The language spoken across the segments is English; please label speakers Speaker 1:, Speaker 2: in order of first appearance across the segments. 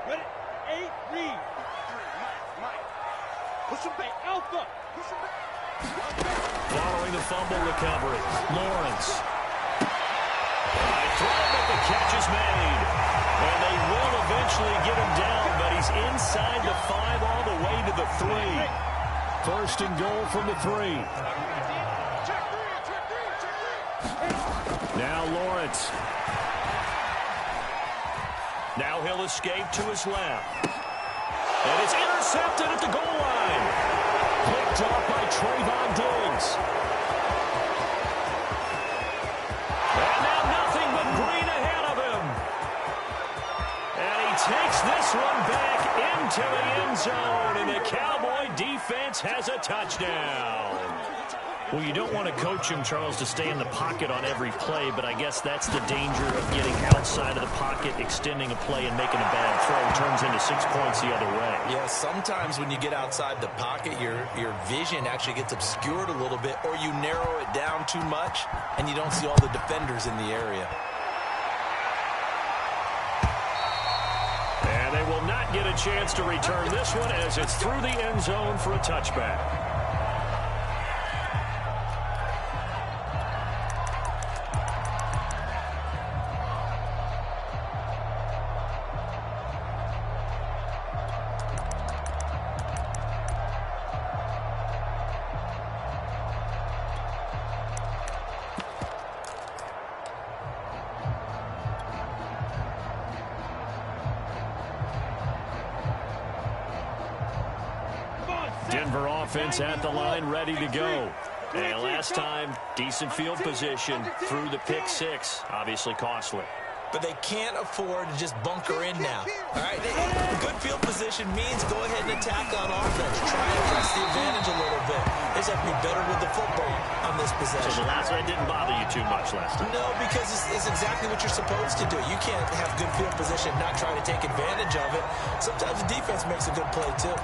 Speaker 1: Ready? 8, read. Mike. Push him back. Alpha. Push him back.
Speaker 2: Following the fumble recovery, Lawrence. Throw, but the catch is made. And they will eventually get him down, but he's inside the 5 all the way to the 3. First and goal from the 3. Now Lawrence. Now he'll escape to his left. And it's intercepted at the goal line. Picked off by Trayvon Diggs. And now nothing but green ahead of him. And he takes this one back into the end zone. And the Cowboy defense has a touchdown. Well, you don't want to coach him, Charles, to stay in the pocket on every play, but I guess that's the danger of getting outside of the pocket, extending a play, and making a bad throw. Turns into 6 points the other way.
Speaker 3: Yeah, sometimes when you get outside the pocket, your vision actually gets obscured a little bit, or you narrow it down too much, and you don't see all the defenders in the area.
Speaker 2: And they will not get a chance to return this one as it's through the end zone for a touchback. Denver offense at the line, ready to go. And last time, decent field position through the pick 6. Obviously costly.
Speaker 3: But they can't afford to just bunker in now. All right, good field position means go ahead and attack on offense. Try and press the advantage a little bit. They just have to be better with the football on this possession.
Speaker 2: So the last one didn't bother you too much last time?
Speaker 3: No, because it's exactly what you're supposed to do. You can't have good field position and not try to take advantage of it. Sometimes the defense makes a good play, too.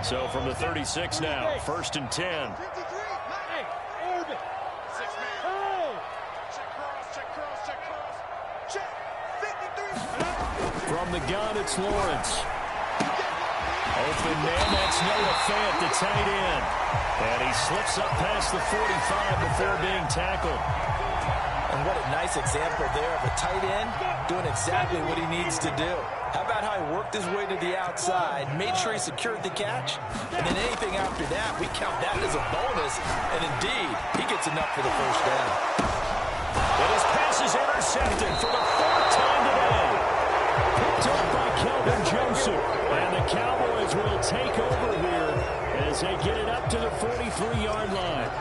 Speaker 2: So from the 36 now, 1st and 10.
Speaker 1: Hey, Urban. 6-man. Oh. Check cross. Check. 53.
Speaker 2: From the gun, it's Lawrence. Open man, that's Noah Fant, the tight end. And he slips up past the 45 before being tackled.
Speaker 3: And what a nice example there of a tight end doing exactly what he needs to do. How about how he worked his way to the outside, made sure he secured the catch, and then anything after that, we count that as a bonus. And indeed, he gets enough for the first down.
Speaker 2: And his pass is intercepted for the 4th time today. Picked up by Kelvin Joseph. And the Cowboys will take over here as they get it up to the 43-yard line.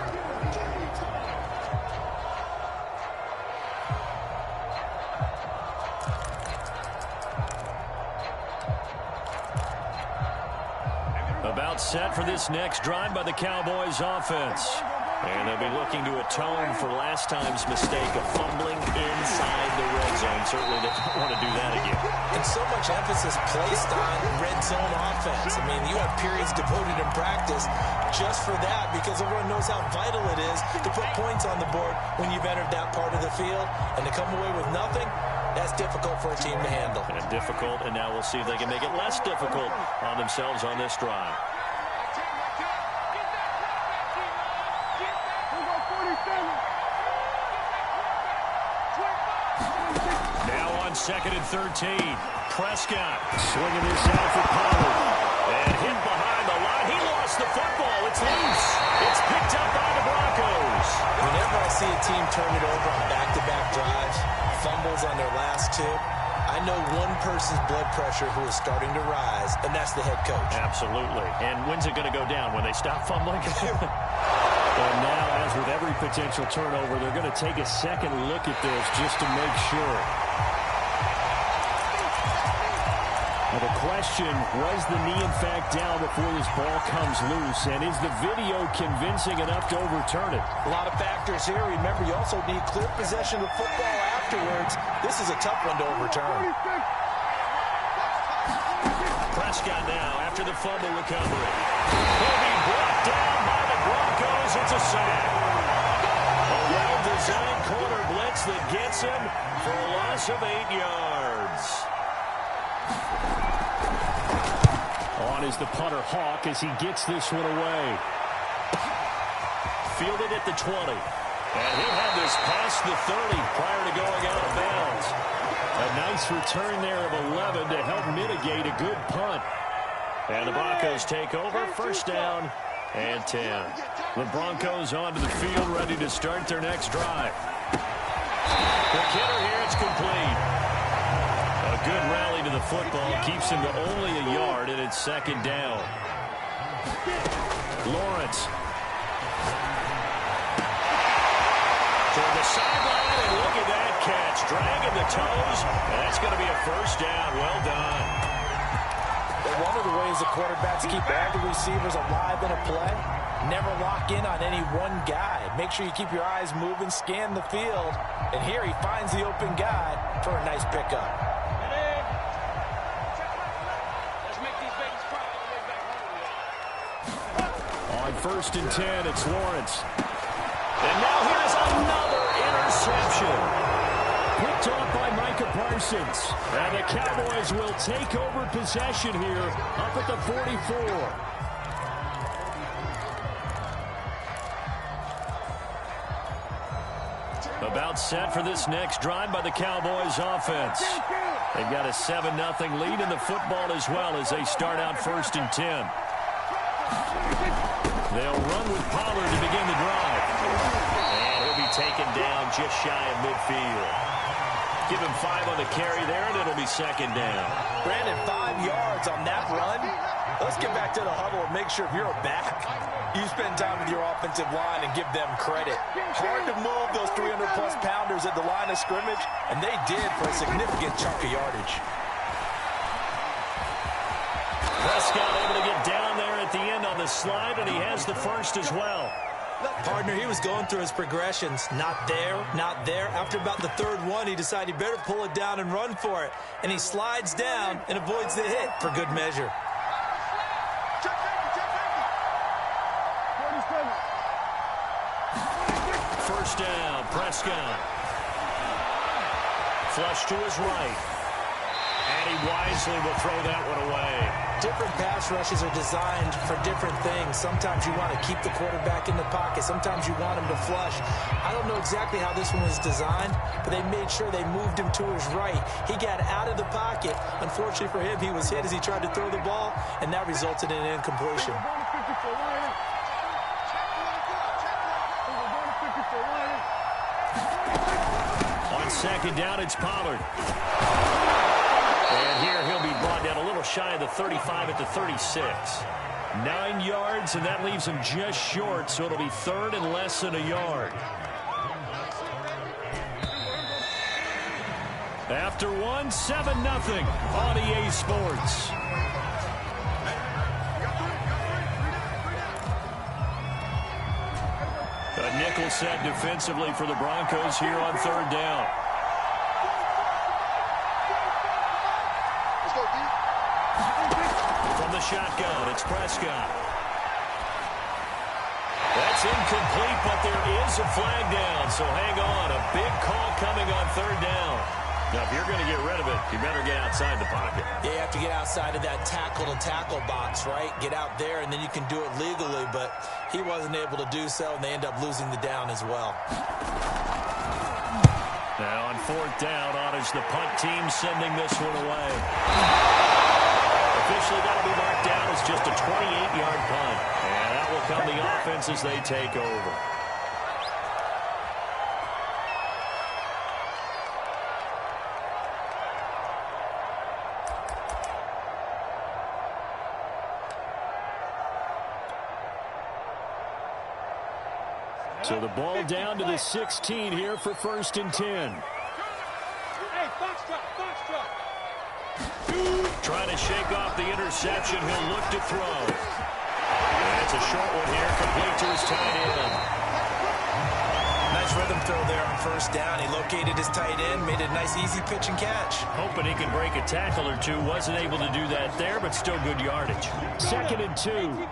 Speaker 2: About set for this next drive by the Cowboys offense. And they'll be looking to atone for last time's mistake of fumbling inside the red zone. Certainly they don't want to do that again.
Speaker 3: And so much emphasis placed on red zone offense. I mean, you have periods devoted in practice just for that because everyone knows how vital it is to put points on the board when you've entered that part of the field. And to come away with nothing, that's difficult for a team to handle.
Speaker 2: And difficult, and now we'll see if they can make it less difficult on themselves on this drive. Now on 2nd and 13. Prescott swinging this out for Pollard. And hit behind the line. He lost the football. It's loose. It's picked up by the Broncos.
Speaker 3: Whenever I see a team turn it over on back-to-back drives, fumbles on their last 2, I know one person's blood pressure who is starting to rise, and that's the head coach.
Speaker 2: Absolutely. And when's it going to go down? When they stop fumbling? And now, as with every potential turnover, they're going to take a second look at this just to make sure. Now the question, was the knee in fact down before this ball comes loose? And is the video convincing enough to overturn it?
Speaker 3: A lot of factors here. Remember, you also need clear possession of football afterwards. This is a tough one to overturn.
Speaker 2: Prescott now after the fumble recovery. Will be brought down by the Broncos. It's a sack. him for a loss of 8 yards.
Speaker 4: On is the punter Hawk as he gets this one away.
Speaker 2: Fielded at the 20. And he'll have this past the 30 prior to going out of bounds.
Speaker 4: A nice return there of 11 to help mitigate a good punt.
Speaker 2: And the Broncos take over, first down and 10.
Speaker 4: The Broncos onto the field, ready to start their next drive.
Speaker 2: The kidder here, it's complete. A good rally to the football keeps him to only a yard, and it's second down.
Speaker 4: Lawrence.
Speaker 2: Toward the sideline, and look at that catch. Dragging the toes, and that's going to be a first down. Well done.
Speaker 3: One of the ways the quarterbacks keep all the receivers alive in a play, never lock in on any one guy. Make sure you keep your eyes moving, scan the field, and here he finds the open guy for a nice pickup.
Speaker 4: On first and 10, it's Lawrence.
Speaker 2: And now here's another interception.
Speaker 4: Picked off by Micah Parsons. And the Cowboys will take over possession here up at the 44. About set for this next drive by the Cowboys offense. They've got a 7-0 lead in the football as well as they start out first and 10. They'll run with Pollard to begin the drive.
Speaker 2: And he'll be taken down just shy of midfield. Give him 5 on the carry there, and it'll be second down.
Speaker 3: Brandon, 5 yards on that run. Let's get back to the huddle and make sure if you're a back, you spend time with your offensive line and give them credit. Hard to move those 300-plus pounders at the line of scrimmage, and they did for a significant chunk of yardage.
Speaker 2: Prescott able to get down there at the end on the slide, and he has the first as well.
Speaker 3: Partner, he was going through his progressions. Not there, not there. After about the third one, he decided he better pull it down and run for it. And he slides down and avoids the hit for good measure.
Speaker 2: First down, Prescott. Flush to his right. And he wisely will throw that one away.
Speaker 3: Different pass rushes are designed for different things. Sometimes you want to keep the quarterback in the pocket. Sometimes you want him to flush. I don't know exactly how this one was designed, but they made sure they moved him to his right. He got out of the pocket. Unfortunately for him, he was hit as he tried to throw the ball, and that resulted in an incompletion.
Speaker 4: On second down, it's Pollard. And here he'll be brought down a little shy of the 35 at the 36. 9 yards, and that leaves him just short, so it'll be third and less than a yard. After one, 7-0 on EA Sports. A nickel set defensively for the Broncos here on third down. From the shotgun, it's Prescott. That's incomplete, but there is a flag down, so hang on. A big call coming on third down. Now, if you're going to get rid of it, you better get outside the pocket.
Speaker 3: Yeah, you have to get outside of that tackle-to-tackle box, right? Get out there, and then you can do it legally, but he wasn't able to do so, and they end up losing the down as well.
Speaker 4: Now on fourth down, on is the punt team sending this one away. Officially got to be marked down as just a 28-yard punt. And that will come the offense as they take over. So the ball down to the 16 here for first and 10.
Speaker 1: Hey, box drop.
Speaker 2: Trying to shake off the interception. He'll look to throw. And it's a short one here, complete to his tight end.
Speaker 3: Nice rhythm throw there on first down. He located his tight end, made a nice easy pitch and catch.
Speaker 4: Hoping he can break a tackle or two. Wasn't able to do that there, but still good yardage. Second and 2.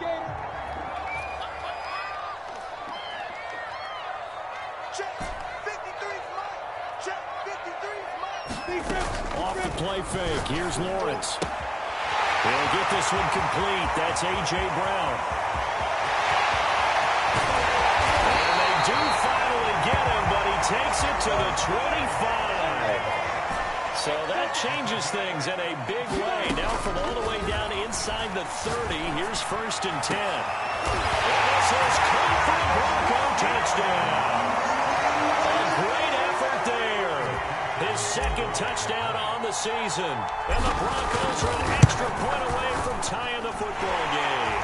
Speaker 1: Check. 53.
Speaker 2: Off the play fake. Here's Lawrence. He'll get this one complete. That's A.J. Brown. And they do finally get him, but he takes it to the 25. So that changes things in a big way. Now from all the way down inside the 30, here's 1st and 10. This is caught for a Bronco touchdown. A great effort there. His 2nd touchdown on the season. And the Broncos are an extra point away from tying the football game.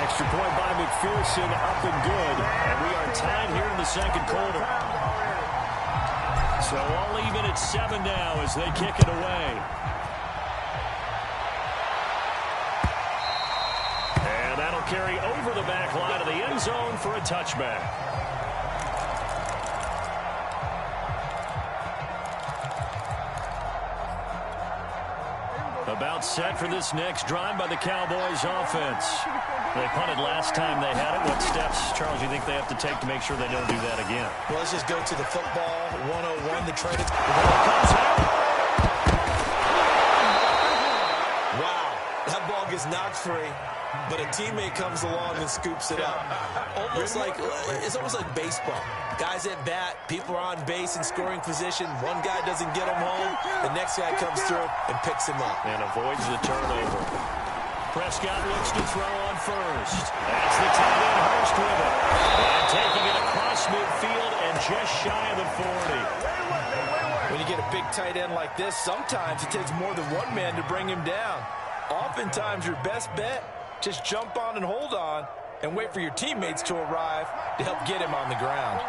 Speaker 2: Extra point by McPherson, up and good. And we are tied here in the 2nd quarter. So all even at 7 now as they kick it away. And that'll carry over the back line of the end zone for a touchback. About set for this next drive by the Cowboys offense. They punted last time they had it. What steps, Charles, you think they have to take to make sure they don't do that again?
Speaker 3: Well, let's just go to the football 101. The try to... Wow, that ball gets knocked free, but a teammate comes along and scoops it up. It's almost like baseball. Guys at bat, people are on base in scoring position. One guy doesn't get him home. The next guy comes through and picks him up.
Speaker 2: And avoids the turnover. Prescott looks to throw on first. That's the tight end Hurst with it. And taking it across midfield and just shy of the 40.
Speaker 3: When you get a big tight end like this, sometimes it takes more than one man to bring him down. Oftentimes your best bet, just jump on and hold on and wait for your teammates to arrive to help get him on the ground.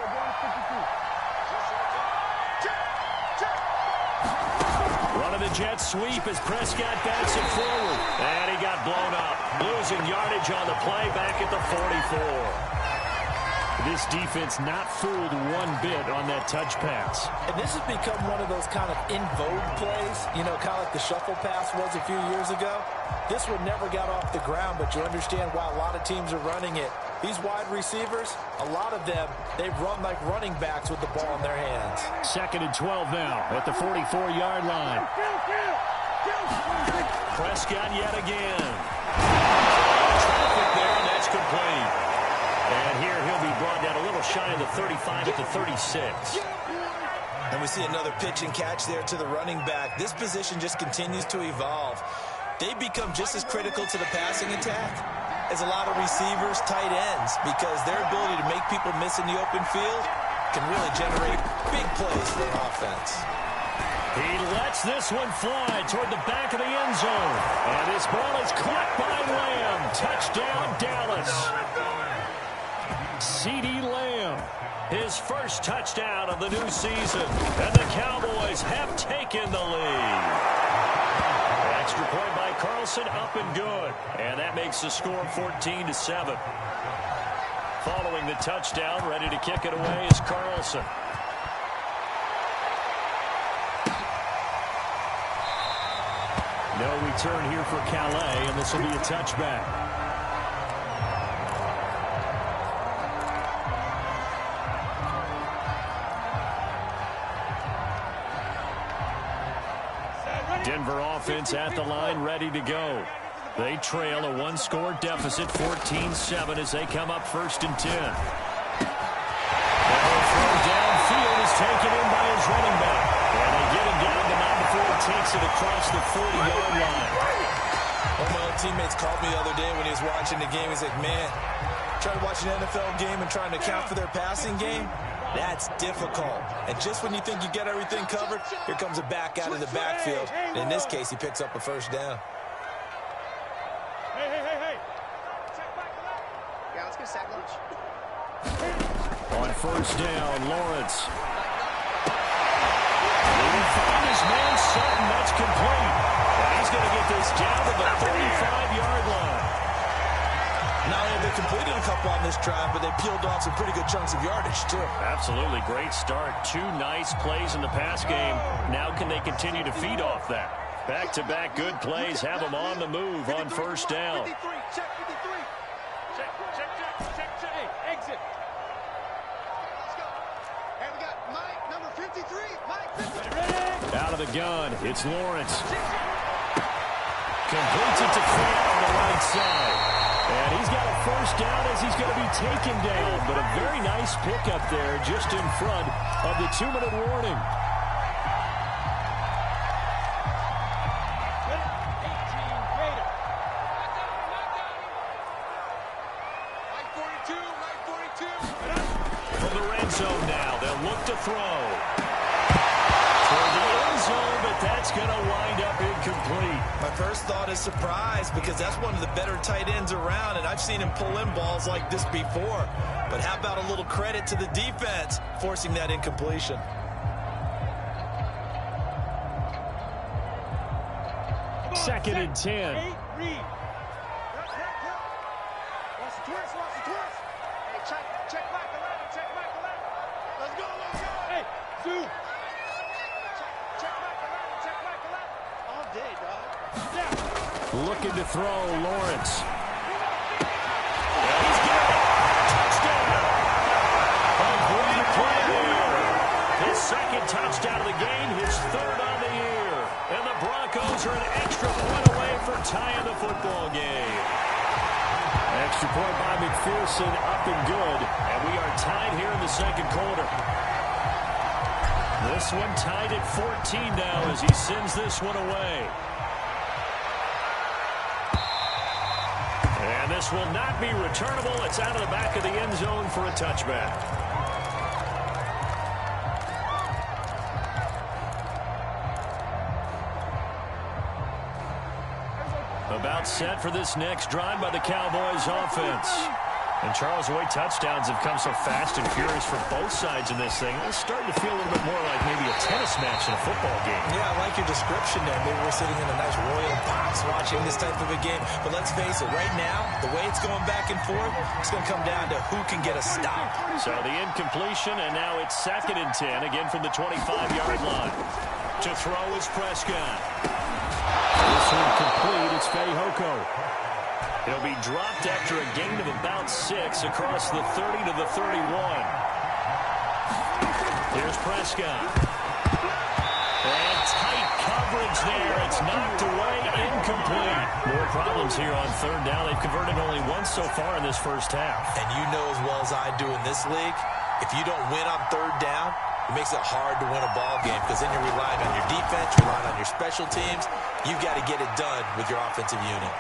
Speaker 2: Running the jet sweep as Prescott backs it forward. And he got blown up. Losing yardage on the play back at the 44. This defense not fooled one bit on that touch pass.
Speaker 3: And this has become one of those kind of in vogue plays, you know, kind of like the shuffle pass was a few years ago. This one never got off the ground, but you understand why a lot of teams are running it. These wide receivers, a lot of them, they run like running backs with the ball in their hands.
Speaker 2: 2nd and 12 now at the 44-yard line. Prescott yet again. Traffic there, and that's complete. And here he'll be brought down a little shy of the 35 at the 36.
Speaker 3: And we see another pitch and catch there to the running back. This position just continues to evolve. They become just as critical to the passing attack as a lot of receivers, tight ends, because their ability to make people miss in the open field can really generate big plays for an offense.
Speaker 2: He lets this one fly toward the back of the end zone. And this ball is caught by Lamb. Touchdown, Dallas. CeeDee Lamb, his first touchdown of the new season. And the Cowboys have taken the lead. Extra point by Carlson, up and good. And that makes the score 14-7. Following the touchdown, ready to kick it away is Carlson. No return here for Calais, and this will be a touchback. Denver offense at the line, ready to go. They trail a one-score deficit, 14-7, as they come up 1st and 10. The throw downfield is taken in by his running back. And they get him down to not before he takes it across the 40-yard line.
Speaker 3: One of my old teammates called me the other day when he was watching the game. He's like, man, trying to watch an NFL game and trying to account for their passing game? That's difficult. And just when you think you get everything covered, here comes a back out of the backfield. And in this case, he picks up a first down.
Speaker 1: Hey. Yeah, let's get a sack lunch.
Speaker 2: On 1st down, Lawrence. He will find his man Sutton. That's complete. And he's going to get this down to the 35-yard line.
Speaker 3: Not only have they completed a couple on this drive, but they peeled off some pretty good chunks of yardage, too.
Speaker 2: Absolutely. Great start. 2 nice plays in the pass game. Now can they continue to feed off that? Back-to-back good plays have them on the move on 1st down.
Speaker 1: 53, check 53. Check. Hey, exit. Let's go. Hey, we got Mike, number 53.
Speaker 2: the gun. It's Lawrence. Completes it to Fant on the right side. And he's got a first down as he's going to be taken down. But a very nice pickup there just in front of the 2-minute warning. From the red zone now, they'll look to throw. Toward the end zone, but that's going to wind up incomplete.
Speaker 3: My first thought is surprise because that's one of the better tight ends around, and I've seen him pull in balls like this before. But how about a little credit to the defense forcing that incompletion?
Speaker 2: Second and 10.
Speaker 1: Hey, Reed. Watch the twist, watch the twist. Hey, check back the ladder, check back the ladder. Let's go, let's go. Hey, Zoo. Check back the ladder, check back the ladder. All day, dog. Yeah.
Speaker 2: Looking to throw, Lawrence. And he's got it. Touchdown. A great play there. His second touchdown of the game, his third on the year. And the Broncos are an extra point away from tying the football game. Extra point by McPherson, up and good. And we are tied here in the second quarter. This one tied at 14 now as he sends this one away. And this will not be returnable. It's out of the back of the end zone for a touchback. About set for this next drive by the Cowboys offense. And Charles, the way touchdowns have come so fast and furious for both sides in this thing, it's starting to feel a little bit more like maybe a tennis match in a football game.
Speaker 3: Yeah, I like your description there. Maybe we're sitting in a nice royal box watching this type of a game. But let's face it, right now, the way it's going back and forth, it's going to come down to who can get a stop.
Speaker 2: So the incompletion, and now it's second and 10, again from the 25-yard line. To throw is Prescott. This one complete, it's Fehoko. He'll be dropped after a gain of about 6 across the 30 to the 31. Here's Prescott. And tight coverage there. It's knocked away, incomplete. More problems here on third down. They've converted only once so far in this first half.
Speaker 3: And you know as well as I do in this league, if you don't win on third down, it makes it hard to win a ball game because then you're relying on your defense, relying on your special teams. You've got to get it done with your offensive unit.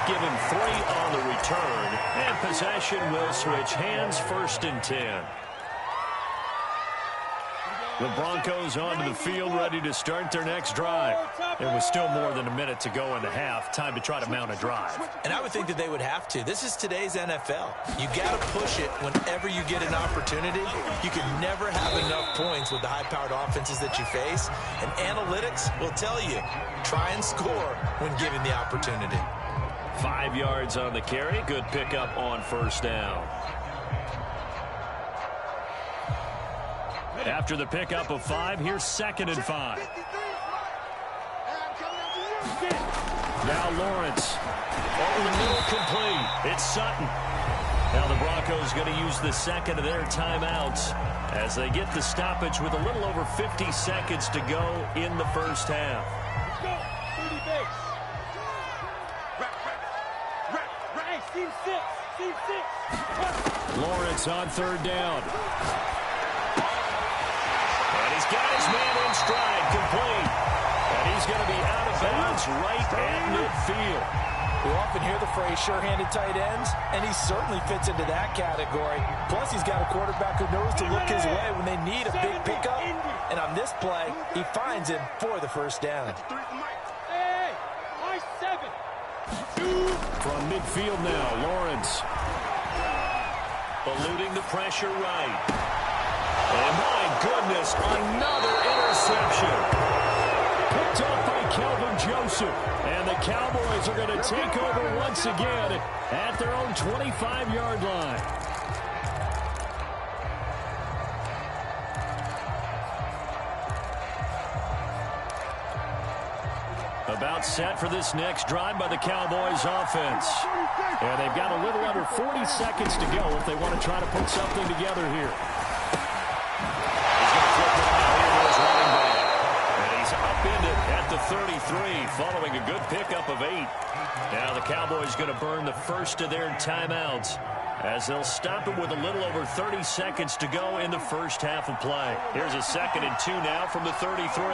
Speaker 2: Given 3 on the return, and possession will switch hands, first and 10. The Broncos onto the field, ready to start their next drive. It was still more than a minute to go in the half. Time to try to mount a drive.
Speaker 3: And I would think that they would have to. This is today's NFL. You got to push it whenever you get an opportunity. You can never have enough points with the high-powered offenses that you face. And analytics will tell you, try and score when given the opportunity.
Speaker 2: 5 yards on the carry. Good pickup on first down. After the pickup of 5, here's second and 5. Now Lawrence. Over the middle, complete. It's Sutton. Now the Broncos going to use the second of their timeouts as they get the stoppage with a little over 50 seconds to go in the first half. Lawrence on third down. And he's got his man in stride, complete. And he's going to be out of bounds right at midfield.
Speaker 3: We often hear the phrase sure-handed tight ends, and he certainly fits into that category. Plus, he's got a quarterback who knows to look his way when they need a big pickup. And on this play, he finds him for the first down.
Speaker 2: From midfield now, Lawrence. Eluding the pressure right. And my goodness, another interception. Picked up by Kelvin Joseph. And the Cowboys are going to take over once again at their own 25-yard line. About set for this next drive by the Cowboys offense. And they've got a little under 40 seconds to go if they want to try to put something together here. upend it at the 33 following a good pickup of 8. Now the Cowboys going to burn the first of their timeouts as they'll stop it with a little over 30 seconds to go in the first half of play. Here's a 2nd and 2 now from the 33.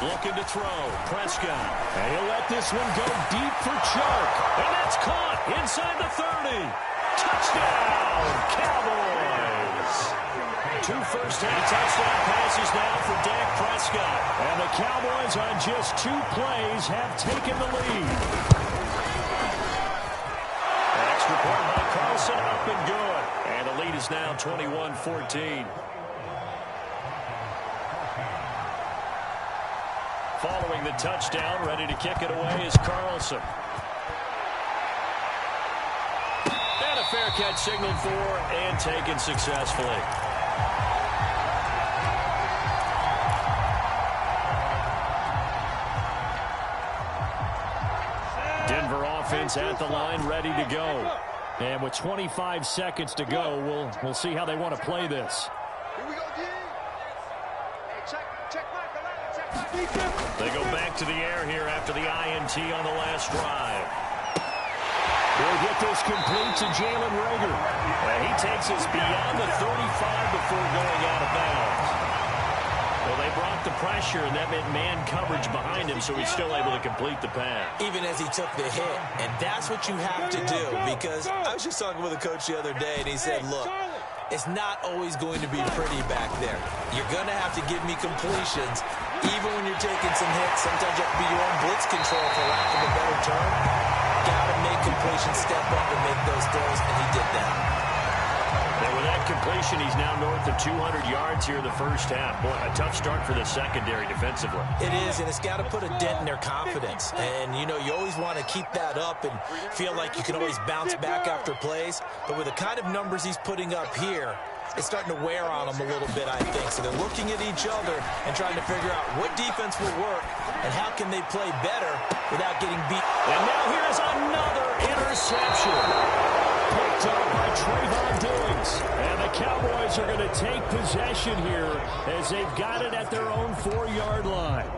Speaker 2: Looking to throw. Prescott. And he'll let this one go deep for Chark. And that's caught inside the 30. Touchdown, Cowboys. 2 first-half touchdown passes now for Dak Prescott. And the Cowboys on just 2 plays have taken the lead. Extra point by Carlson, up and good. And the lead is now 21-14. Following the touchdown, ready to kick it away is Carlson. And a fair catch signaled for and taken successfully. Denver offense at the line, ready to go. And with 25 seconds to go, we'll see how they want to play this.
Speaker 1: Here we go, D. Hey, check back.
Speaker 2: They go back to the air here after the INT on the last drive. He'll get this complete to Jalen Reagor. He takes us beyond the 35 before going out of bounds. Well, they brought the pressure, and that meant man coverage behind him, so he's still able to complete the pass.
Speaker 3: Even as he took the hit, and that's what you have to do, because I was just talking with a coach the other day, and he said, look, it's not always going to be pretty back there. You're going to have to give me completions. Even when you're taking some hits, sometimes you have to be your own blitz control, for lack of a better term. Got to make completions, step up and make those throws, and he did that.
Speaker 2: And with that completion, he's now north of 200 yards here in the first half. Boy, a tough start for the secondary defensively.
Speaker 3: It is, and it's got to put a dent in their confidence. And, you know, you always want to keep that up and feel like you can always bounce back after plays. But with the kind of numbers he's putting up here, it's starting to wear on them a little bit, I think. So they're looking at each other and trying to figure out what defense will work and how can they play better without getting beat.
Speaker 2: And now here's another interception. Picked up by Trayvon Diggs. And the Cowboys are going to take possession here as they've got it at their own 4-yard line.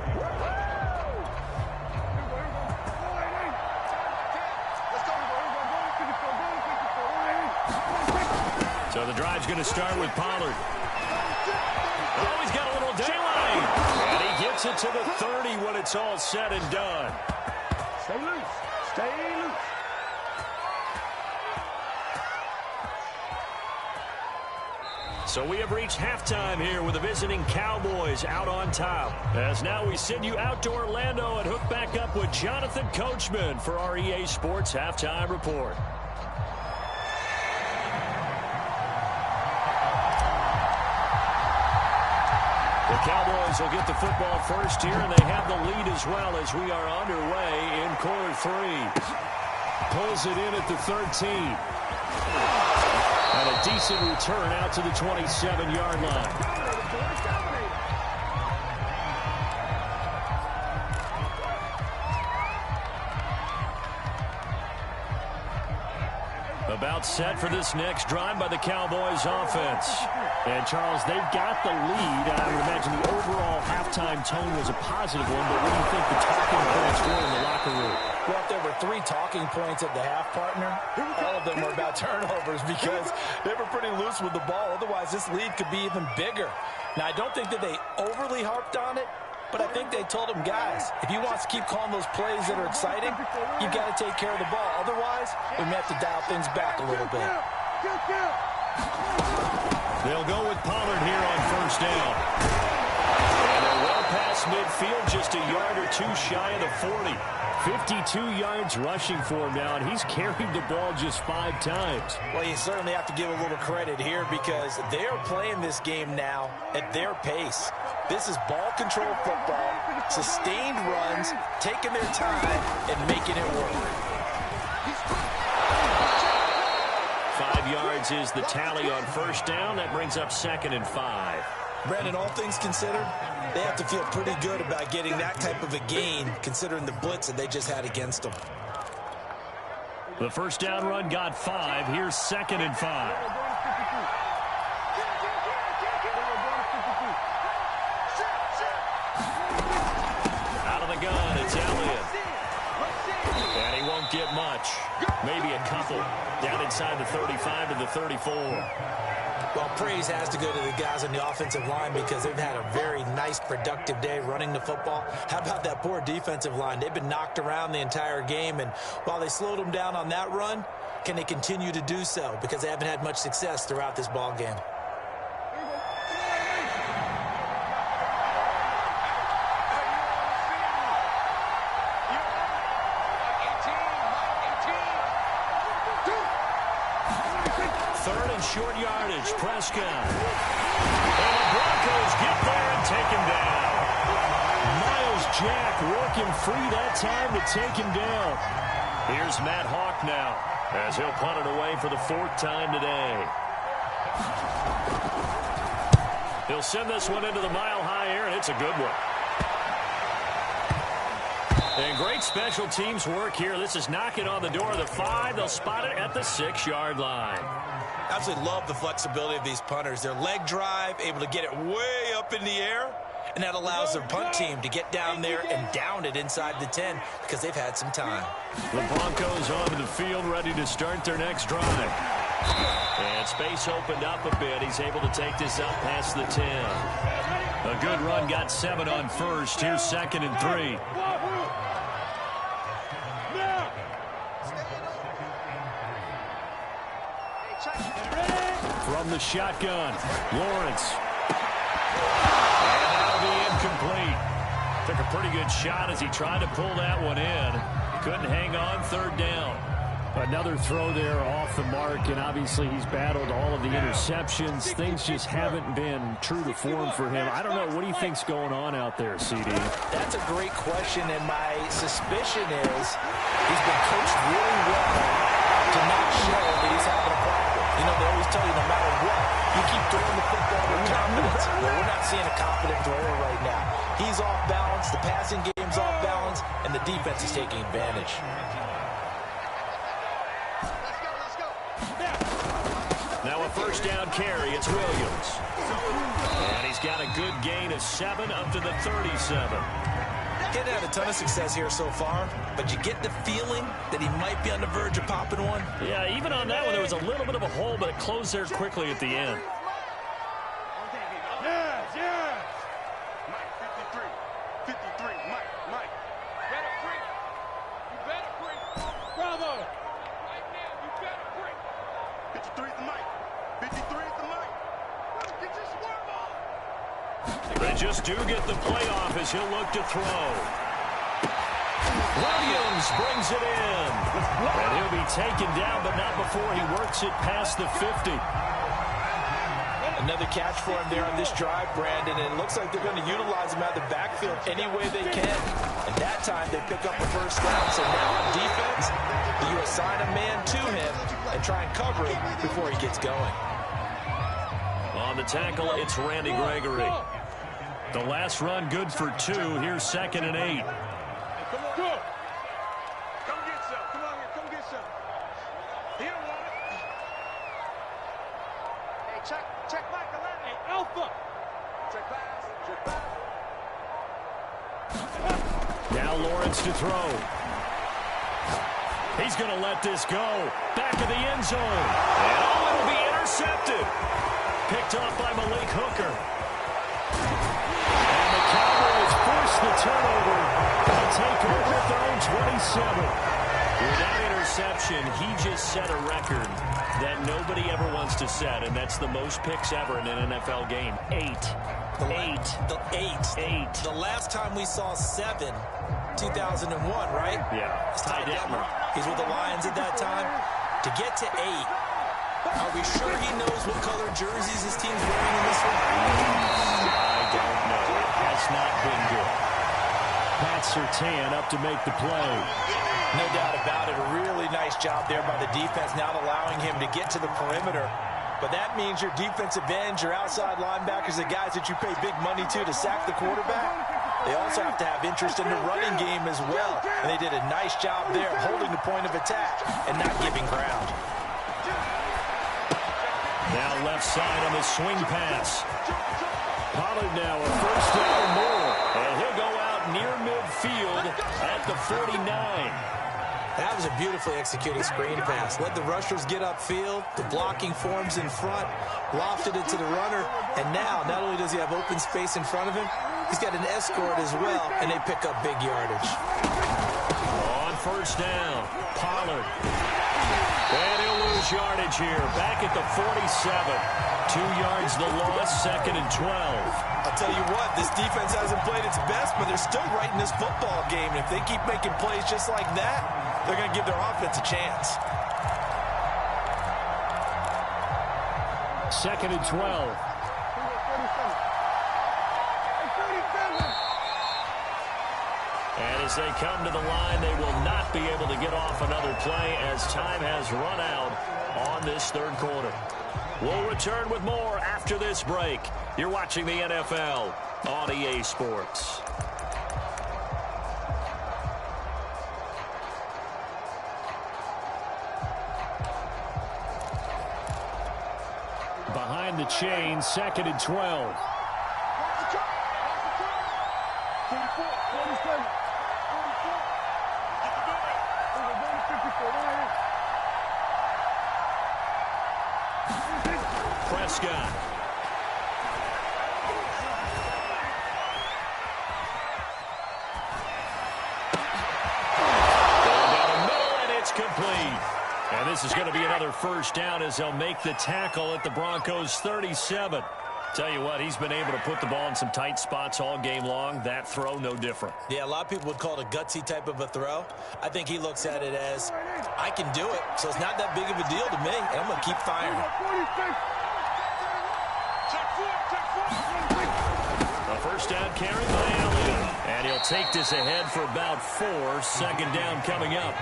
Speaker 2: So the drive's going to start with Pollard. Oh, he's got a little daylight. And he gets it to the 30 when it's all said and done.
Speaker 1: Stay loose. Stay loose.
Speaker 2: So we have reached halftime here with the visiting Cowboys out on top. As now we send you out to Orlando and hook back up with Jonathan Coachman for our EA Sports Halftime Report. The Cowboys will get the football first here, and they have the lead as well as we are underway in quarter 3. Pulls it in at the 13. And a decent return out to the 27-yard line. About set for this next drive by the Cowboys offense. And, Charles, they've got the lead. I would imagine the overall halftime tone was a positive one, but what do you think the talking points were in the locker room?
Speaker 3: Well, if there were 3 talking points at the half, partner, all of them were about turnovers because they were pretty loose with the ball. Otherwise, this lead could be even bigger. Now, I don't think that they overly harped on it, but I think they told him, guys, if he wants to keep calling those plays that are exciting, you've got to take care of the ball. Otherwise, we may have to dial things back a little bit.
Speaker 2: They'll go with Pollard here on first down. And they're well past midfield, just a yard or 2 shy of the 40. 52 yards rushing for him now, and he's carried the ball just 5 times.
Speaker 3: Well, you certainly have to give a little credit here because they're playing this game now at their pace. This is ball control football, sustained runs, taking their time, and making it work.
Speaker 2: 5 yards is the tally on first down. That brings up 2nd and 5.
Speaker 3: Brandon, all things considered, they have to feel pretty good about getting that type of a gain, considering the blitz that they just had against them.
Speaker 2: The first down run got 5. Here's 2nd and 5. Out of the gun, it's Elliott. And he won't get much. Maybe a couple. Down inside the 35 to the 34.
Speaker 3: Well, praise has to go to the guys on the offensive line because they've had a very nice, productive day running the football. How about that poor defensive line? They've been knocked around the entire game, and while they slowed them down on that run, can they continue to do so? Because they haven't had much success throughout this ball game.
Speaker 2: Short yardage, Prescott. And the Broncos get there and take him down. Miles Jack working free that time to take him down. Here's Matt Hawk now as he'll punt it away for the 4th time today. He'll send this one into the mile-high air, and it's a good one. And great special teams work here. This is knocking on the door of the 5. They'll spot it at the 6-yard line.
Speaker 3: Absolutely love the flexibility of these punters. Their leg drive, able to get it way up in the air, and that allows their punt team to get down there and down it inside the 10 because they've had some time.
Speaker 2: The Broncos onto the field, ready to start their next drive. And space opened up a bit. He's able to take this up past the 10. A good run, got 7 on first. Here's 2nd and 3. From the shotgun, Lawrence. And that'll be incomplete. Took a pretty good shot as he tried to pull that one in. Couldn't hang on, 3rd down.
Speaker 5: Another throw there off the mark, and obviously he's battled all of the interceptions. Things just haven't been true to form for him. I don't know. What do you think's going on out there, CD?
Speaker 3: That's a great question, and my suspicion is he's been coached really well to not show that he's having a problem. You know, they always tell you no matter what, you keep throwing the football with confidence. Well, we're not seeing a confident thrower right now. He's off balance, the passing game's off balance, and the defense is taking advantage.
Speaker 2: Now a first down carry, it's Williams. And he's got a good gain of 7 up to the 37.
Speaker 3: He's had a ton of success here so far, but you get the feeling that he might be on the verge of popping one.
Speaker 2: Yeah, even on that one, there was a little bit of a hole, but it closed there quickly at the end.
Speaker 1: Yes. Mike, 53, Mike. Better break. You better break. Bravo. Right now, you better break. 53 is the Mike. 53 is the Mike. Get your swerve on.
Speaker 2: They just do get the play off as he'll look to throw. Williams brings it in. And he'll be taken down, but not before he works it past the 50.
Speaker 3: Another catch for him there on this drive, Brandon, and it looks like they're going to utilize him out of the backfield any way they can. And that time they pick up a first down. So now on defense, you assign a man to him and try and cover him before he gets going.
Speaker 2: On the tackle, it's Randy Gregory. The last run good for 2. Here's 2nd and 8.
Speaker 1: Come on. Come get some. Come on here. Come get some. He don't want it. Hey, check Mike 11. Hey, Alpha. Check pass.
Speaker 2: Now Lawrence to throw. He's going to let this go. Back of the end zone. And it'll be intercepted. Picked off by Malik Hooker. And the Cowboys force the turnover. They'll take over at their own 27. With that interception, he just set a record that nobody ever wants to set, and that's the most picks ever in an NFL game. 8.
Speaker 3: The last time we saw 7, 2001, right?
Speaker 2: Yeah. Ty Detmer.
Speaker 3: He's with the Lions at that time. To get to 8, are we sure he knows what color jerseys his team's wearing in this one?
Speaker 2: I don't know. It has not been good.
Speaker 5: Pat Surtain up to make the play.
Speaker 3: No doubt about it. A really nice job there by the defense, not allowing him to get to the perimeter. But that means your defensive ends, your outside linebackers, the guys that you pay big money to sack the quarterback, They also have to have interest in the running game as well. And they did a nice job there holding the point of attack and not giving ground.
Speaker 2: Now left side on the swing pass. Pollard now a first down or more. And he'll go out near midfield at the 49.
Speaker 3: That was a beautifully executed screen pass. Let the rushers get upfield. The blocking forms in front. Lofted it to the runner. And now, not only does he have open space in front of him, he's got an escort as well, and they pick up big yardage.
Speaker 2: On first down, Pollard. And he'll lose yardage here. Back at the 47. 2 yards the loss, 2nd and 12.
Speaker 3: I'll tell you what, this defense hasn't played its best, but they're still right in this football game. If they keep making plays just like that, they're going to give their offense a chance.
Speaker 5: 2nd and 12.
Speaker 2: And as they come to the line, they will not be able to get off another play as time has run out on this third quarter. We'll return with more after this break. You're watching the NFL on EA Sports.
Speaker 5: Behind the chain, 2nd and 12.
Speaker 2: Prescott. Going down the middle, and it's complete. And this is going to be another first down as they'll make the tackle at the Broncos' 37. Tell you what, he's been able to put the ball in some tight spots all game long. That throw, no different.
Speaker 3: Yeah, a lot of people would call it a gutsy type of a throw. I think he looks at it as, I can do it, so it's not that big of a deal to me, and I'm going to keep firing.
Speaker 2: A first down carry by Elliott. And he'll take this ahead for about 4. 2nd down coming up.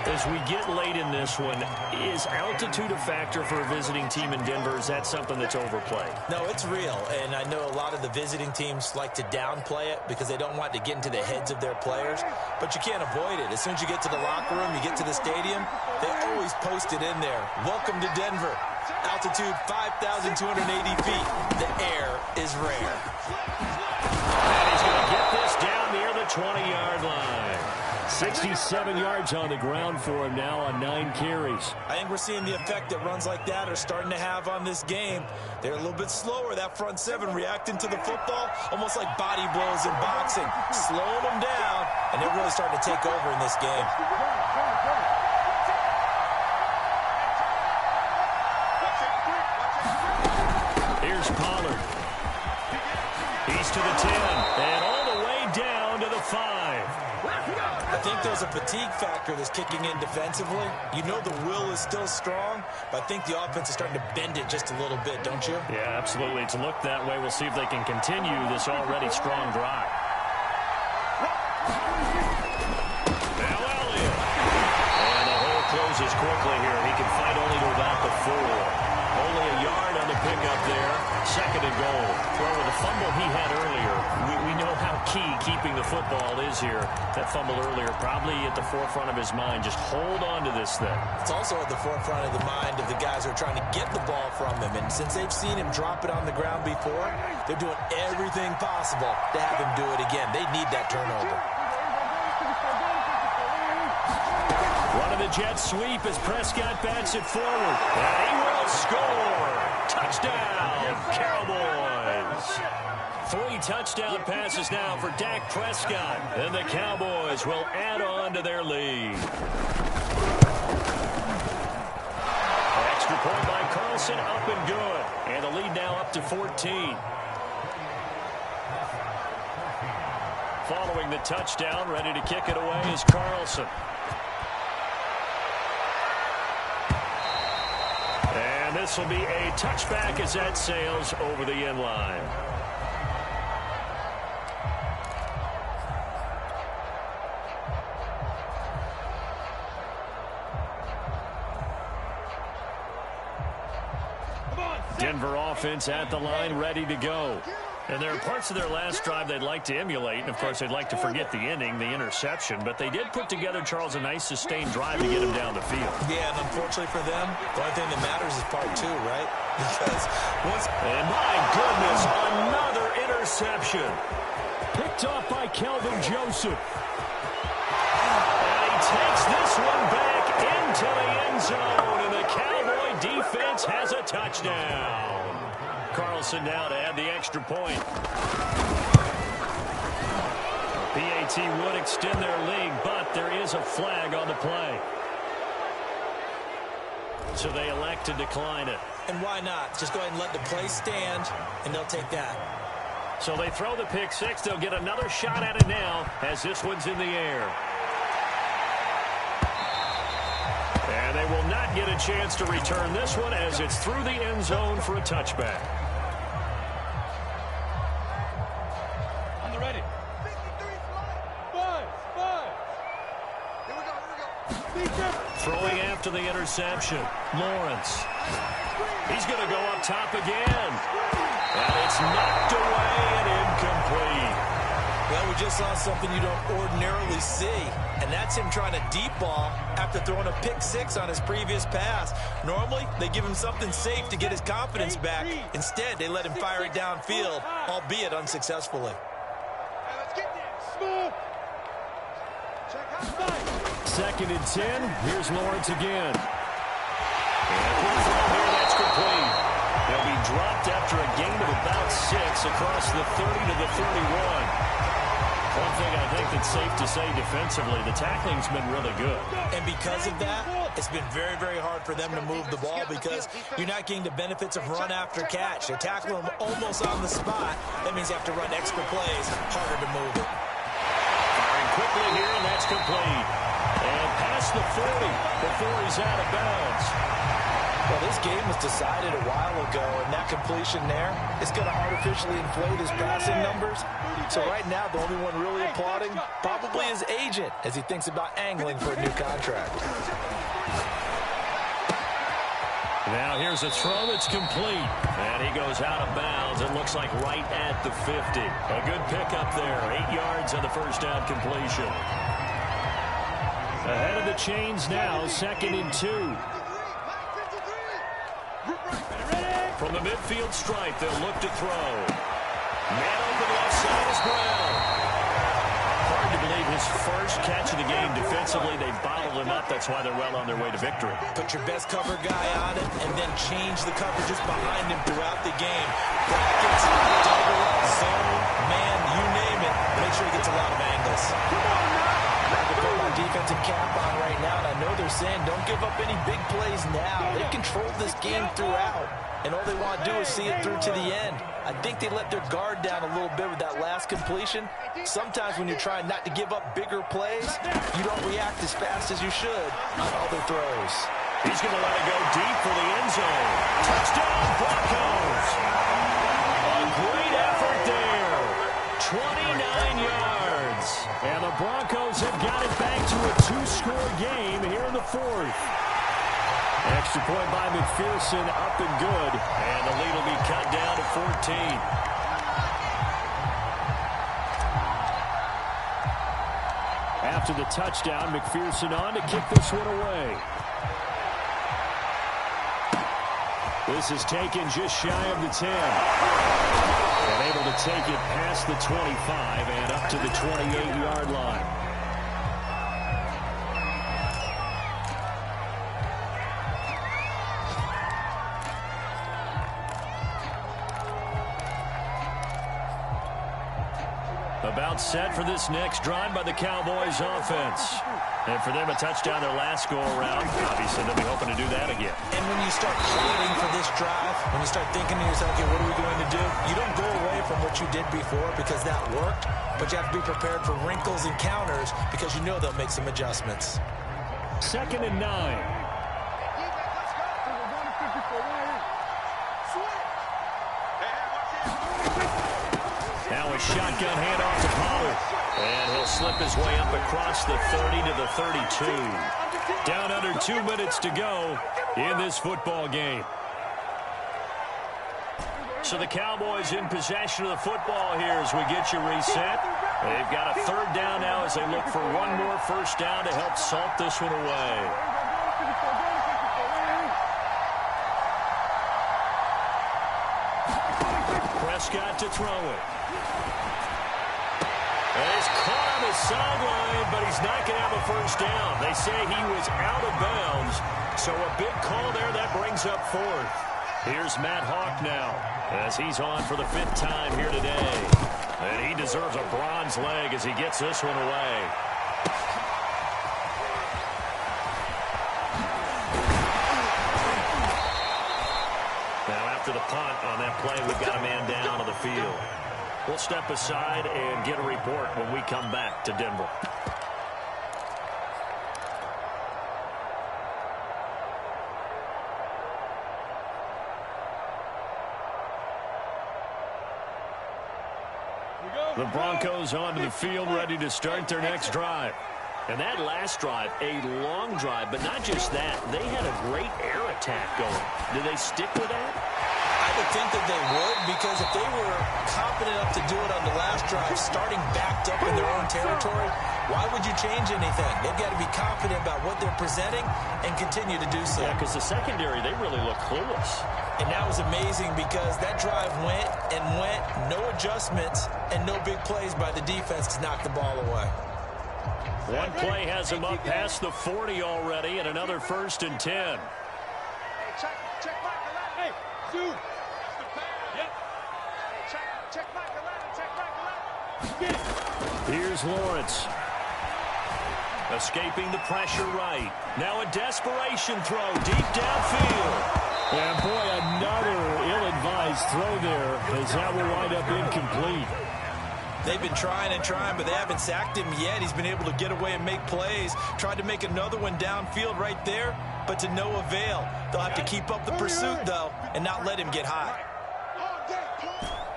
Speaker 2: As we get late in this one, is altitude a factor for a visiting team in Denver? Is that something that's overplayed?
Speaker 3: No, it's real, and I know a lot of the visiting teams like to downplay it because they don't want to get into the heads of their players, but you can't avoid it. As soon as you get to the locker room, you get to the stadium, they always post it in there. Welcome to Denver. Altitude 5,280 feet. The air is rare.
Speaker 2: And he's going to get this down near the 20-yard line.
Speaker 5: 67 yards on the ground for him now on 9 carries.
Speaker 3: I think we're seeing the effect that runs like that are starting to have on this game. They're a little bit slower, that front 7 reacting to the football, almost like body blows in boxing, slowing them down, and they're really starting to take over in this game.
Speaker 2: Here's Pollard. He's to the 10, and all the way down to the 5.
Speaker 3: I think there's a fatigue factor that's kicking in defensively. You know the will is still strong, but I think the offense is starting to bend it just a little bit, don't you?
Speaker 2: Yeah, absolutely. It's looked that way. We'll see if they can continue this already strong drive. Now Elliott. And the hole closes quickly here. He can fight only to about the 4. Only a yard on the pickup there. 2nd and goal. Well, with the fumble he had earlier, we know how key keeping the football is here. That fumble earlier probably at the forefront of his mind. Just hold on to this thing.
Speaker 3: It's also at the forefront of the mind of the guys who are trying to get the ball from him. And since they've seen him drop it on the ground before, they're doing everything possible to have him do it again. They need that turnover.
Speaker 2: Running the jet sweep as Prescott bats it forward. And he will score. Touchdown, Cowboys. 3 touchdown passes now for Dak Prescott. And the Cowboys will add on to their lead. Extra point by Carlson, up and good. And the lead now up to 14. Following the touchdown, ready to kick it away is Carlson. And this will be a touchback as that sails over the end line. Denver offense at the line, ready to go. And there are parts of their last drive they'd like to emulate, and, of course, they'd like to forget the ending, the interception. But they did put together, Charles, a nice sustained drive to get him down the field.
Speaker 3: Yeah, and unfortunately for them, the only thing that matters is part two, right? Because once...
Speaker 2: And, my goodness, another interception.
Speaker 5: Picked off by Kelvin Joseph.
Speaker 2: And he takes this one back into the end zone, and the Cowboy defense has a touchdown. Carlson now to add the extra point. PAT would extend their lead, but there is a flag on the play. So they elect to decline it.
Speaker 3: And why not? Just go ahead and let the play stand, and they'll take that.
Speaker 2: So they throw the pick six. They'll get another shot at it now as this one's in the air. And they will not get a chance to return this one as it's through the end zone for a touchback.
Speaker 1: On the ready. 5. Here we go.
Speaker 2: Throwing after the interception. Lawrence. He's going to go up top again. And it's knocked away and incomplete.
Speaker 3: Well, we just saw something you don't ordinarily see, and that's him trying to deep ball after throwing a pick six on his previous pass. Normally, they give him something safe to get his confidence back. Instead, they let him fire it downfield, albeit unsuccessfully.
Speaker 1: Let's get there. Smooth. Check out.
Speaker 5: 2nd and 10. Here's Lawrence again.
Speaker 2: And here, that's complete. They'll be dropped after a gain of about 6 across the 30 to the 31. One thing I think that's safe to say defensively, the tackling's been really good.
Speaker 3: And because of that, it's been very, very hard for them to move the ball because you're not getting the benefits of run after catch. They're tackling them almost on the spot. That means you have to run extra plays, harder to move it.
Speaker 2: Firing quickly here, and that's complete. And past the 40 before he's out of bounds.
Speaker 3: Well, this game was decided a while ago, and that completion there is going to artificially inflate his passing numbers. So right now, the only one really applauding probably his agent as he thinks about angling for a new contract.
Speaker 2: Now here's a throw that's complete. And he goes out of bounds. It looks like right at the 50. A good pickup there. 8 yards on the first down completion.
Speaker 5: Ahead of the chains now, 2nd and 2.
Speaker 2: From the midfield stripe, they'll look to throw. Man open left side is Brown. Hard to believe his first catch of the game defensively. They bottled him up. That's why they're well on their way to victory.
Speaker 3: Put your best cover guy on it and then change the coverages behind him throughout the game. Brackets, double, zone, man, you name it. Make sure he gets a lot of angles.
Speaker 1: Come on now.
Speaker 3: I have to put my defensive cap on right now, and I know they're saying don't give up any big plays now. They controlled this game throughout, and all they want to do is see it through to the end. I think they let their guard down a little bit with that last completion. Sometimes when you're trying not to give up bigger plays, you don't react as fast as you should on all their throws.
Speaker 2: He's going to let it go deep for the end zone. Touchdown, Broncos. A great effort there. 29 yards.
Speaker 5: And the Broncos have got it back to a 2-score game here in the 4th. Extra point by McPherson, up and good.
Speaker 2: And the lead will be cut down to 14.
Speaker 5: After the touchdown, McPherson on to kick this one away. This is taken just shy of the 10. And able to take it past the 25 and up to the 28-yard line.
Speaker 2: About set for this next drive by the Cowboys offense. And for them, a touchdown their last go-around. Obviously, they'll be hoping to do that again.
Speaker 3: And when you start planning for this drive, when you start thinking to yourself, okay, what are we going to do? You don't go away from what you did before because that worked, but you have to be prepared for wrinkles and counters because you know they'll make some adjustments.
Speaker 5: 2nd and 9.
Speaker 2: Now a shotgun handoff to Pollard. And he'll slip his way up across the 30 to the 32. Down under 2 minutes to go in this football game. So the Cowboys in possession of the football here as we get you reset. They've got a third down now as they look for one more first down to help salt this one away. Prescott to throw it. And he's caught on the sideline, but he's not going to have a first down. They say he was out of bounds, so a big call there. That brings up fourth. Here's Matt Hawk now as he's on for the 5th time here today. And he deserves a bronze leg as he gets this one away. Now after the punt on that play, we've got a man down on the field. We'll step aside and get a report when we come back to Denver. The Broncos onto the field, ready to start their next drive. And that last drive, a long drive, but not just that. They had a great air attack going. Do they stick with that?
Speaker 3: I would think that they would, because if they were confident enough to do it on the last drive, starting backed up in their own territory, why would you change anything? They've got to be confident about what they're presenting and continue to do so.
Speaker 2: Yeah, because the secondary, they really look clueless.
Speaker 3: And that was amazing because that drive went and went, no adjustments, and no big plays by the defense to knock the ball away.
Speaker 2: One play has him up past the 40 already, and another 1st and 10.
Speaker 1: Hey, check back the line. Hey, Sue. Yep. Hey, check back the line. Check back the line.
Speaker 2: Here's Lawrence. Escaping the pressure right. Now a desperation throw deep downfield.
Speaker 5: And boy, another ill-advised throw there as that will wind up incomplete.
Speaker 3: They've been trying and trying, but they haven't sacked him yet. He's been able to get away and make plays. Tried to make another one downfield right there, but to no avail. They'll have to keep up the pursuit, though, and not let him get high.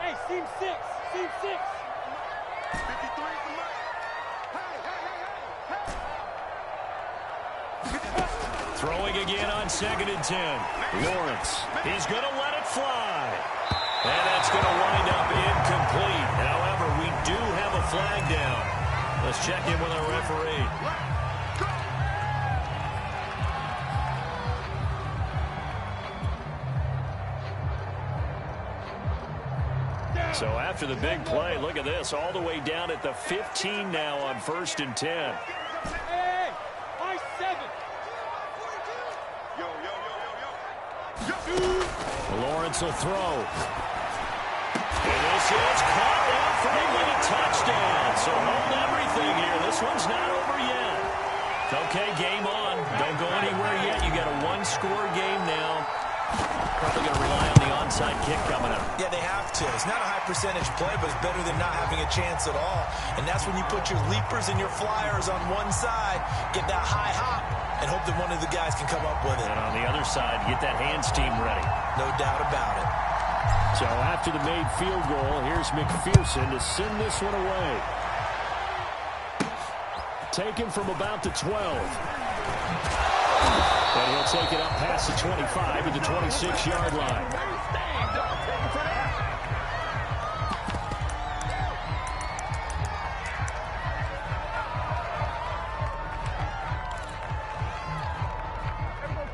Speaker 1: Hey, seam 6. Seam 6. 53 for Mike.
Speaker 2: Throwing again on 2nd and 10. Lawrence. He's going to let it fly. And that's going to wind up incomplete. However, we do have a flag down. Let's check in with our referee. So after the big play, look at this, all the way down at the 15 now on 1st and 10.
Speaker 1: Hey, I-7.
Speaker 5: Lawrence will throw.
Speaker 2: And this is caught down for a late touchdown. So hold everything here. This one's not over yet. Okay, game on. Don't go anywhere yet. You got a one-score game now. Probably going to rely on the onside kick coming up.
Speaker 3: Yeah, they have to. It's not a high percentage play, but it's better than not having a chance at all. And that's when you put your leapers and your flyers on one side, get that high hop, and hope that one of the guys can come up with it.
Speaker 2: And on the other side, get that hands team ready.
Speaker 3: No doubt about it.
Speaker 5: So after the made field goal, here's McPherson to send this one away. Taken from about the 12. And he'll take it up past the 25 to the 26-yard line.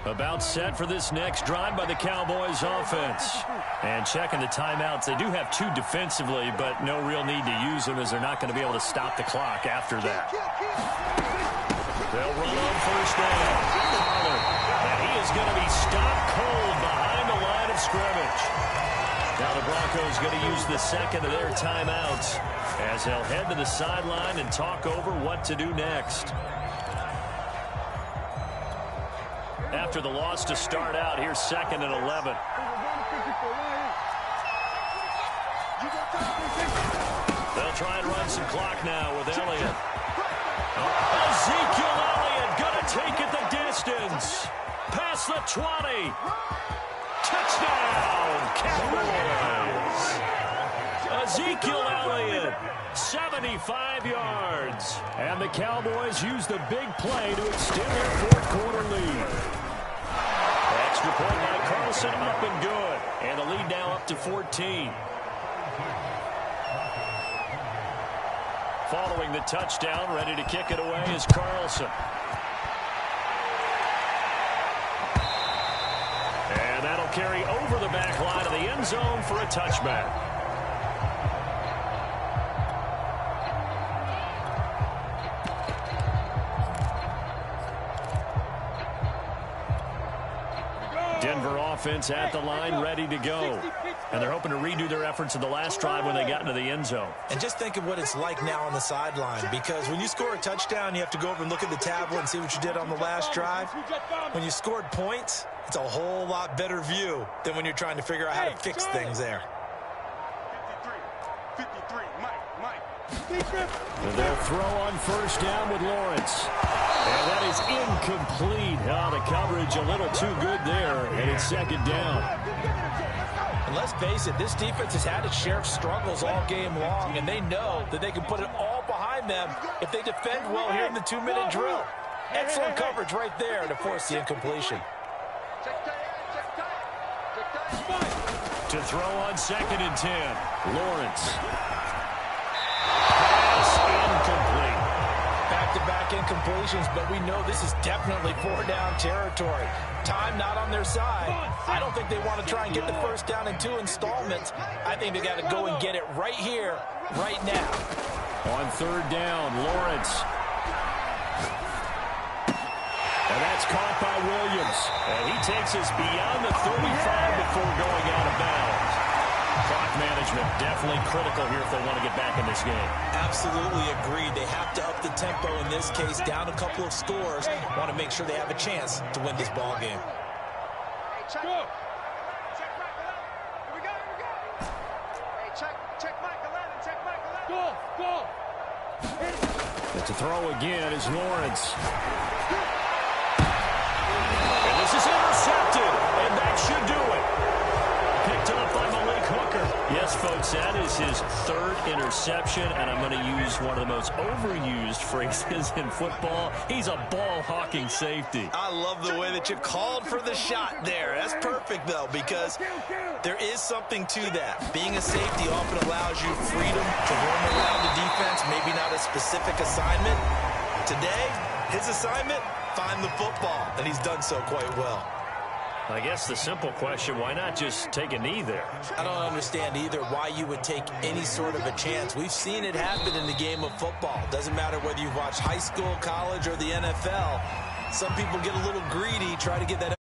Speaker 5: About set for this next drive by the Cowboys offense. And checking the timeouts. They do have 2 defensively, but no real need to use them as they're not going to be able to stop the clock after that. They'll run on first down. Pollard. And he is going to be stopped cold behind the line of scrimmage. Now the Broncos going to use the second of their timeouts as they'll head to the sideline and talk over what to do next. After the loss to start out, here's 2nd and 11. They'll try and run some clock now with Elliott. Ezekiel Elliott going to take it the distance. Past the 20. Touchdown, Cowboys. Ezekiel Elliott, 75 yards. And the Cowboys use the big play to extend their 4th quarter lead. Extra point by Carl
Speaker 2: Carlson up and good. And the lead now up to 14. Following the touchdown, ready to kick it away is Carlson. And that'll carry over the back line of the end zone for a touchback. Denver offense at the line, ready to go. And they're hoping to redo their efforts in the last drive when they got into the end zone.
Speaker 3: And just think of what it's like now on the sideline, because when you score a touchdown, you have to go over and look at the tablet and see what you did on the last drive. When you scored points, it's a whole lot better view than when you're trying to figure out how to fix things there.
Speaker 1: 53, Mike.
Speaker 2: And they'll throw on first down with Lawrence. And that is incomplete. Oh, the coverage a little too good there, and it's second down.
Speaker 3: And let's face it, this defense has had its share of struggles all game long, and they know that they can put it all behind them if they defend well here in the 2-minute drill. Excellent coverage right there to force the incompletion.
Speaker 2: To throw on 2nd and 10, Lawrence. Incomplete.
Speaker 3: Back-to-back incompletions, but we know this is definitely 4-down territory. Time not on their side. I don't think they want to try and get the first down in 2 installments. I think they got to go and get it right here, right now.
Speaker 2: On 3rd down, Lawrence. And that's caught by Williams. And he takes us beyond the 35 before going out of bounds. Clock management definitely critical here if they want to get back in this game.
Speaker 3: Absolutely agreed. They have to up the tempo in this case, down a couple of scores. Want to make sure they have a chance to win this ball game.
Speaker 1: Check Mike 11. Here we go. Hey, check Mike 11. Check Mike 11. Go.
Speaker 2: But to throw again is Lawrence. And this is intercepted. And that should do it. Picked up by Malik Hooker. Yes, folks, that is his 3rd interception, and I'm going to use one of the most overused phrases in football. He's a ball-hawking safety.
Speaker 3: I love the way that you called for the shot there. That's perfect, though, because there is something to that. Being a safety often allows you freedom to roam around the defense, maybe not a specific assignment. Today, his assignment, find the football, and he's done so quite well.
Speaker 2: I guess the simple question, why not just take a knee there?
Speaker 3: I don't understand either why you would take any sort of a chance. We've seen it happen in the game of football. Doesn't matter whether you've watched high school, college, or the NFL. Some people get a little greedy, try to get that